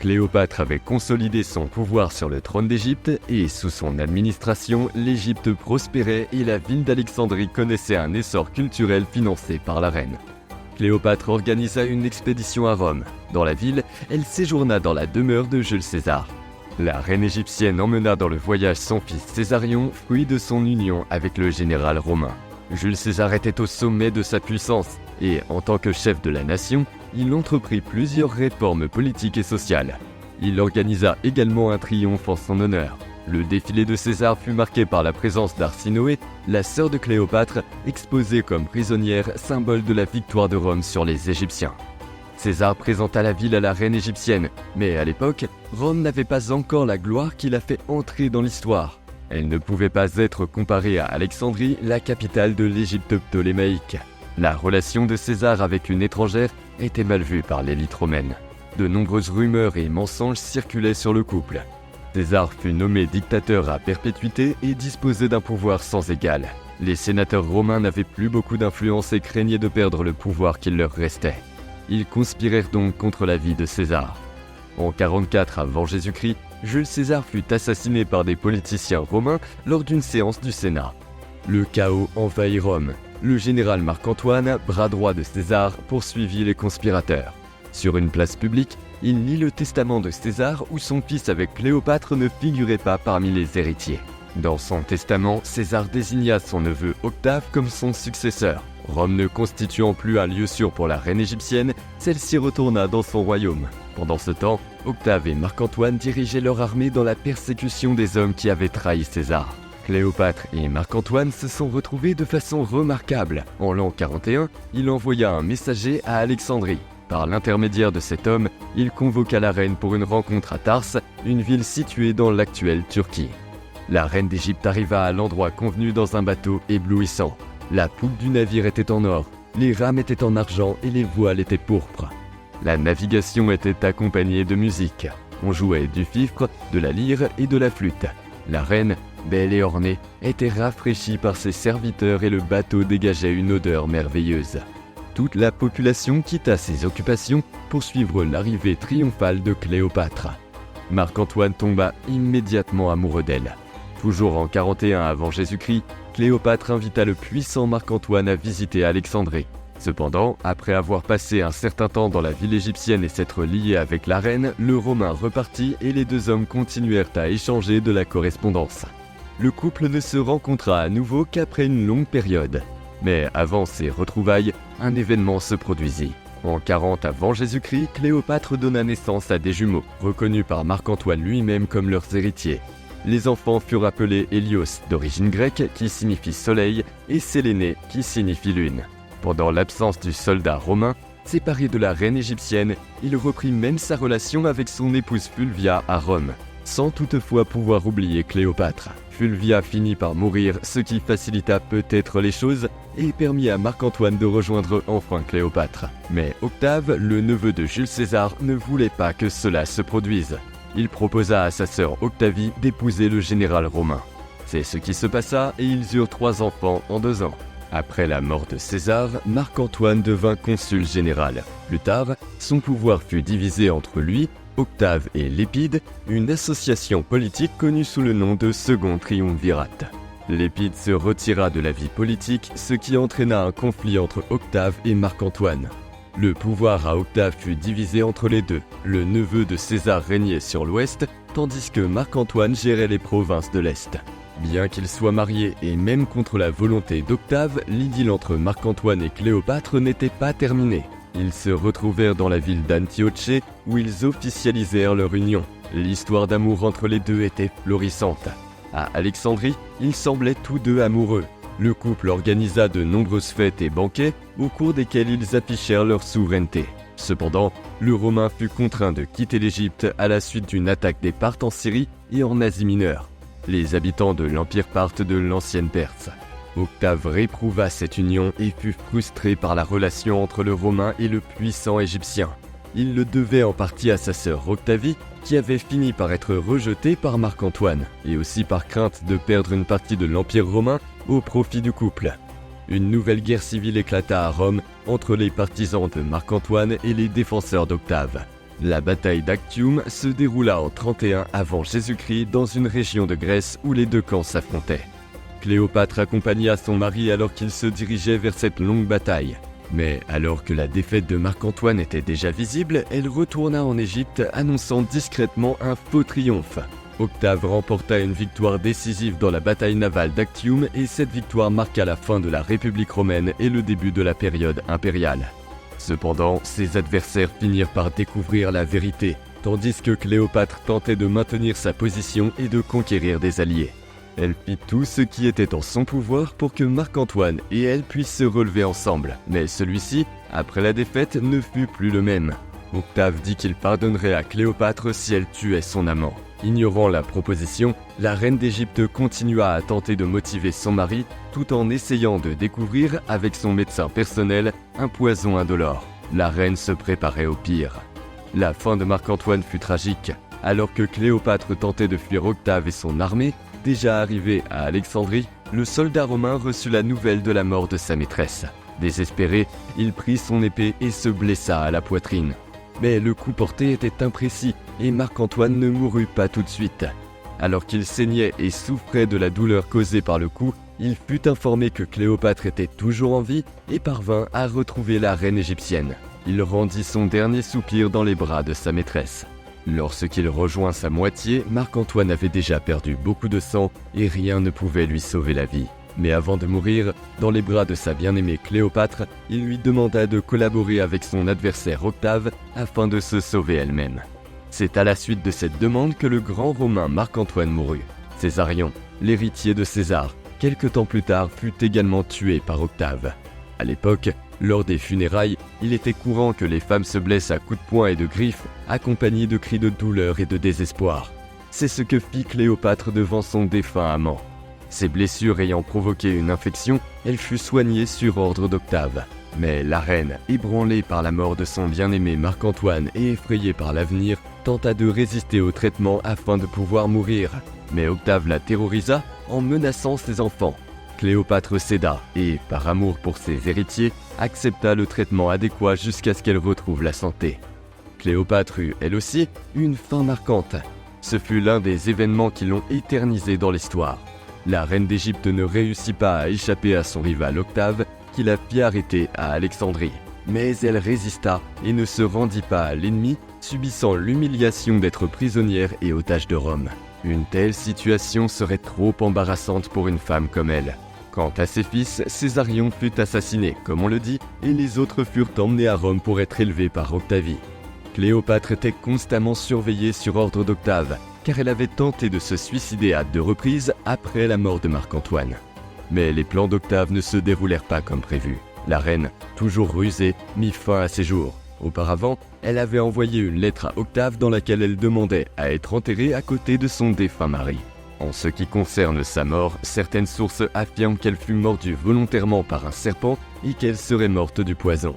Cléopâtre avait consolidé son pouvoir sur le trône d'Égypte et sous son administration, l'Égypte prospérait et la ville d'Alexandrie connaissait un essor culturel financé par la reine. Cléopâtre organisa une expédition à Rome. Dans la ville, elle séjourna dans la demeure de Jules César. La reine égyptienne emmena dans le voyage son fils Césarion, fruit de son union avec le général romain. Jules César était au sommet de sa puissance et, en tant que chef de la nation, il entreprit plusieurs réformes politiques et sociales. Il organisa également un triomphe en son honneur. Le défilé de César fut marqué par la présence d'Arsinoé, la sœur de Cléopâtre, exposée comme prisonnière, symbole de la victoire de Rome sur les Égyptiens. César présenta la ville à la reine égyptienne, mais à l'époque, Rome n'avait pas encore la gloire qui l'a fait entrer dans l'histoire. Elle ne pouvait pas être comparée à Alexandrie, la capitale de l'Égypte ptolémaïque. La relation de César avec une étrangère était mal vue par l'élite romaine. De nombreuses rumeurs et mensonges circulaient sur le couple. César fut nommé dictateur à perpétuité et disposait d'un pouvoir sans égal. Les sénateurs romains n'avaient plus beaucoup d'influence et craignaient de perdre le pouvoir qu'il leur restait. Ils conspirèrent donc contre la vie de César. En 44 avant Jésus-Christ, Jules César fut assassiné par des politiciens romains lors d'une séance du Sénat. Le chaos envahit Rome. Le général Marc-Antoine, bras droit de César, poursuivit les conspirateurs. Sur une place publique, il lit le testament de César où son fils avec Cléopâtre ne figurait pas parmi les héritiers. Dans son testament, César désigna son neveu Octave comme son successeur. Rome ne constituant plus un lieu sûr pour la reine égyptienne, celle-ci retourna dans son royaume. Pendant ce temps, Octave et Marc-Antoine dirigeaient leur armée dans la persécution des hommes qui avaient trahi César. Cléopâtre et Marc-Antoine se sont retrouvés de façon remarquable. En l'an 41, il envoya un messager à Alexandrie. Par l'intermédiaire de cet homme, il convoqua la reine pour une rencontre à Tarse, une ville située dans l'actuelle Turquie. La reine d'Égypte arriva à l'endroit convenu dans un bateau éblouissant. La poupe du navire était en or, les rames étaient en argent et les voiles étaient pourpres. La navigation était accompagnée de musique. On jouait du fifre, de la lyre et de la flûte. La reine, belle et ornée, était rafraîchie par ses serviteurs et le bateau dégageait une odeur merveilleuse. Toute la population quitta ses occupations pour suivre l'arrivée triomphale de Cléopâtre. Marc-Antoine tomba immédiatement amoureux d'elle. Toujours en 41 avant Jésus-Christ, Cléopâtre invita le puissant Marc-Antoine à visiter Alexandrie. Cependant, après avoir passé un certain temps dans la ville égyptienne et s'être lié avec la reine, le Romain repartit et les deux hommes continuèrent à échanger de la correspondance. Le couple ne se rencontra à nouveau qu'après une longue période. Mais avant ces retrouvailles, un événement se produisit. En 40 avant Jésus-Christ, Cléopâtre donna naissance à des jumeaux, reconnus par Marc-Antoine lui-même comme leurs héritiers. Les enfants furent appelés Hélios, d'origine grecque, qui signifie soleil, et Séléné, qui signifie lune. Pendant l'absence du soldat romain, séparé de la reine égyptienne, il reprit même sa relation avec son épouse Fulvia à Rome, sans toutefois pouvoir oublier Cléopâtre. Fulvia finit par mourir, ce qui facilita peut-être les choses et permit à Marc-Antoine de rejoindre enfin Cléopâtre. Mais Octave, le neveu de Jules César, ne voulait pas que cela se produise. Il proposa à sa sœur Octavie d'épouser le général romain. C'est ce qui se passa et ils eurent 3 enfants en 2 ans. Après la mort de César, Marc-Antoine devint consul général. Plus tard, son pouvoir fut divisé entre lui, Octave et Lépide, une association politique connue sous le nom de Second Triumvirat. Lépide se retira de la vie politique, ce qui entraîna un conflit entre Octave et Marc-Antoine. Le pouvoir à Octave fut divisé entre les deux. Le neveu de César régnait sur l'ouest, tandis que Marc-Antoine gérait les provinces de l'est. Bien qu'ils soient mariés et même contre la volonté d'Octave, l'idylle entre Marc-Antoine et Cléopâtre n'était pas terminée. Ils se retrouvèrent dans la ville d'Antioche où ils officialisèrent leur union. L'histoire d'amour entre les deux était florissante. À Alexandrie, ils semblaient tous deux amoureux. Le couple organisa de nombreuses fêtes et banquets au cours desquels ils affichèrent leur souveraineté. Cependant, le Romain fut contraint de quitter l'Égypte à la suite d'une attaque des Parthes en Syrie et en Asie mineure. Les habitants de l'Empire parthe de l'ancienne Perse. Octave réprouva cette union et fut frustré par la relation entre le Romain et le puissant Égyptien. Il le devait en partie à sa sœur Octavie, qui avait fini par être rejetée par Marc-Antoine, et aussi par crainte de perdre une partie de l'Empire romain au profit du couple. Une nouvelle guerre civile éclata à Rome entre les partisans de Marc-Antoine et les défenseurs d'Octave. La bataille d'Actium se déroula en 31 avant Jésus-Christ dans une région de Grèce où les deux camps s'affrontaient. Cléopâtre accompagna son mari alors qu'il se dirigeait vers cette longue bataille. Mais alors que la défaite de Marc-Antoine était déjà visible, elle retourna en Égypte annonçant discrètement un faux triomphe. Octave remporta une victoire décisive dans la bataille navale d'Actium et cette victoire marqua la fin de la République romaine et le début de la période impériale. Cependant, ses adversaires finirent par découvrir la vérité, tandis que Cléopâtre tentait de maintenir sa position et de conquérir des alliés. Elle fit tout ce qui était en son pouvoir pour que Marc-Antoine et elle puissent se relever ensemble, mais celui-ci, après la défaite, ne fut plus le même. Octave dit qu'il pardonnerait à Cléopâtre si elle tuait son amant. Ignorant la proposition, la reine d'Égypte continua à tenter de motiver son mari tout en essayant de découvrir, avec son médecin personnel, un poison indolore. La reine se préparait au pire. La fin de Marc-Antoine fut tragique. Alors que Cléopâtre tentait de fuir Octave et son armée, déjà arrivé à Alexandrie, le soldat romain reçut la nouvelle de la mort de sa maîtresse. Désespéré, il prit son épée et se blessa à la poitrine. Mais le coup porté était imprécis et Marc-Antoine ne mourut pas tout de suite. Alors qu'il saignait et souffrait de la douleur causée par le coup, il fut informé que Cléopâtre était toujours en vie et parvint à retrouver la reine égyptienne. Il rendit son dernier soupir dans les bras de sa maîtresse. Lorsqu'il rejoint sa moitié, Marc-Antoine avait déjà perdu beaucoup de sang et rien ne pouvait lui sauver la vie. Mais avant de mourir, dans les bras de sa bien-aimée Cléopâtre, il lui demanda de collaborer avec son adversaire Octave afin de se sauver elle-même. C'est à la suite de cette demande que le grand Romain Marc-Antoine mourut. Césarion, l'héritier de César, quelque temps plus tard fut également tué par Octave. À l'époque, lors des funérailles, il était courant que les femmes se blessent à coups de poing et de griffes, accompagnés de cris de douleur et de désespoir. C'est ce que fit Cléopâtre devant son défunt amant. Ses blessures ayant provoqué une infection, elle fut soignée sur ordre d'Octave. Mais la reine, ébranlée par la mort de son bien-aimé Marc-Antoine et effrayée par l'avenir, tenta de résister au traitement afin de pouvoir mourir. Mais Octave la terrorisa en menaçant ses enfants. Cléopâtre céda et, par amour pour ses héritiers, accepta le traitement adéquat jusqu'à ce qu'elle retrouve la santé. Cléopâtre eut, elle aussi, une fin marquante. Ce fut l'un des événements qui l'ont éternisée dans l'histoire. La reine d'Égypte ne réussit pas à échapper à son rival Octave, qui la fit arrêter à Alexandrie. Mais elle résista et ne se rendit pas à l'ennemi, subissant l'humiliation d'être prisonnière et otage de Rome. Une telle situation serait trop embarrassante pour une femme comme elle. Quant à ses fils, Césarion fut assassiné, comme on le dit, et les autres furent emmenés à Rome pour être élevés par Octavie. Cléopâtre était constamment surveillée sur ordre d'Octave, car elle avait tenté de se suicider à 2 reprises après la mort de Marc-Antoine. Mais les plans d'Octave ne se déroulèrent pas comme prévu. La reine, toujours rusée, mit fin à ses jours. Auparavant, elle avait envoyé une lettre à Octave dans laquelle elle demandait à être enterrée à côté de son défunt mari. En ce qui concerne sa mort, certaines sources affirment qu'elle fut mordue volontairement par un serpent et qu'elle serait morte du poison.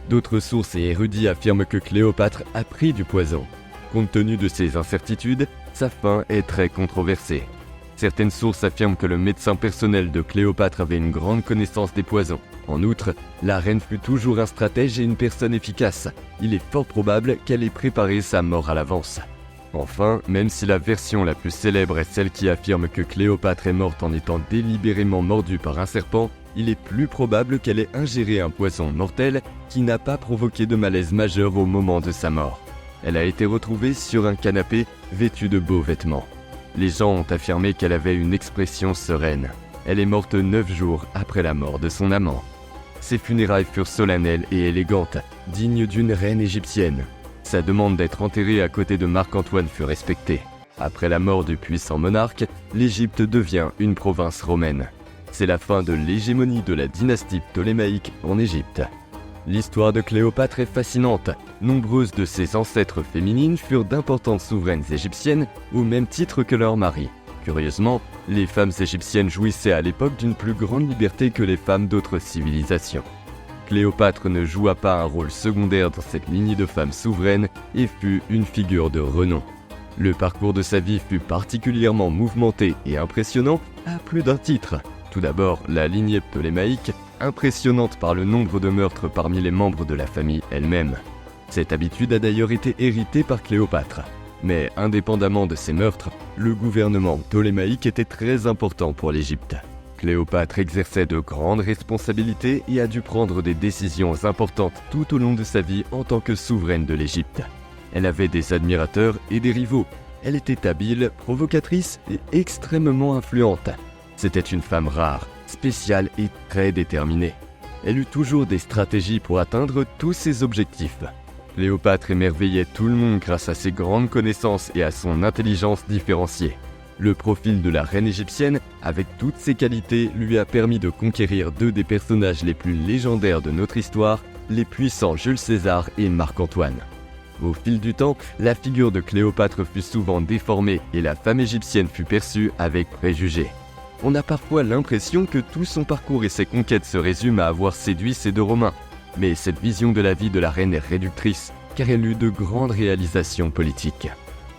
D'autres sources et érudits affirment que Cléopâtre a pris du poison. Compte tenu de ces incertitudes, sa fin est très controversée. Certaines sources affirment que le médecin personnel de Cléopâtre avait une grande connaissance des poisons. En outre, la reine fut toujours un stratège et une personne efficace. Il est fort probable qu'elle ait préparé sa mort à l'avance. Enfin, même si la version la plus célèbre est celle qui affirme que Cléopâtre est morte en étant délibérément mordue par un serpent, il est plus probable qu'elle ait ingéré un poison mortel qui n'a pas provoqué de malaise majeur au moment de sa mort. Elle a été retrouvée sur un canapé, vêtue de beaux vêtements. Les gens ont affirmé qu'elle avait une expression sereine. Elle est morte 9 jours après la mort de son amant. Ses funérailles furent solennelles et élégantes, dignes d'une reine égyptienne. Sa demande d'être enterrée à côté de Marc-Antoine fut respectée. Après la mort du puissant monarque, l'Égypte devient une province romaine. C'est la fin de l'hégémonie de la dynastie ptolémaïque en Égypte. L'histoire de Cléopâtre est fascinante. Nombreuses de ses ancêtres féminines furent d'importantes souveraines égyptiennes au même titre que leurs maris. Curieusement, les femmes égyptiennes jouissaient à l'époque d'une plus grande liberté que les femmes d'autres civilisations. Cléopâtre ne joua pas un rôle secondaire dans cette lignée de femmes souveraines et fut une figure de renom. Le parcours de sa vie fut particulièrement mouvementé et impressionnant à plus d'un titre. Tout d'abord, la lignée ptolémaïque, impressionnante par le nombre de meurtres parmi les membres de la famille elle-même. Cette habitude a d'ailleurs été héritée par Cléopâtre. Mais indépendamment de ces meurtres, le gouvernement ptolémaïque était très important pour l'Égypte. Cléopâtre exerçait de grandes responsabilités et a dû prendre des décisions importantes tout au long de sa vie en tant que souveraine de l'Égypte. Elle avait des admirateurs et des rivaux. Elle était habile, provocatrice et extrêmement influente. C'était une femme rare, spéciale et très déterminée. Elle eut toujours des stratégies pour atteindre tous ses objectifs. Cléopâtre émerveillait tout le monde grâce à ses grandes connaissances et à son intelligence différenciée. Le profil de la reine égyptienne, avec toutes ses qualités, lui a permis de conquérir deux des personnages les plus légendaires de notre histoire, les puissants Jules César et Marc-Antoine. Au fil du temps, la figure de Cléopâtre fut souvent déformée et la femme égyptienne fut perçue avec préjugés. On a parfois l'impression que tout son parcours et ses conquêtes se résument à avoir séduit ces deux Romains. Mais cette vision de la vie de la reine est réductrice, car elle eut de grandes réalisations politiques.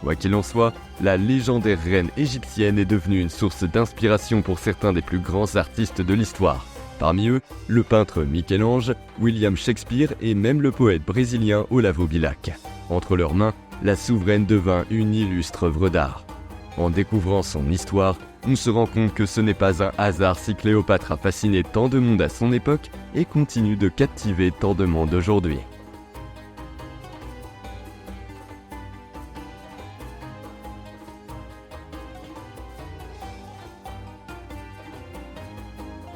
Quoi qu'il en soit, la légendaire reine égyptienne est devenue une source d'inspiration pour certains des plus grands artistes de l'histoire. Parmi eux, le peintre Michel-Ange, William Shakespeare et même le poète brésilien Olavo Bilac. Entre leurs mains, la souveraine devint une illustre œuvre d'art. En découvrant son histoire, on se rend compte que ce n'est pas un hasard si Cléopâtre a fasciné tant de monde à son époque et continue de captiver tant de monde aujourd'hui.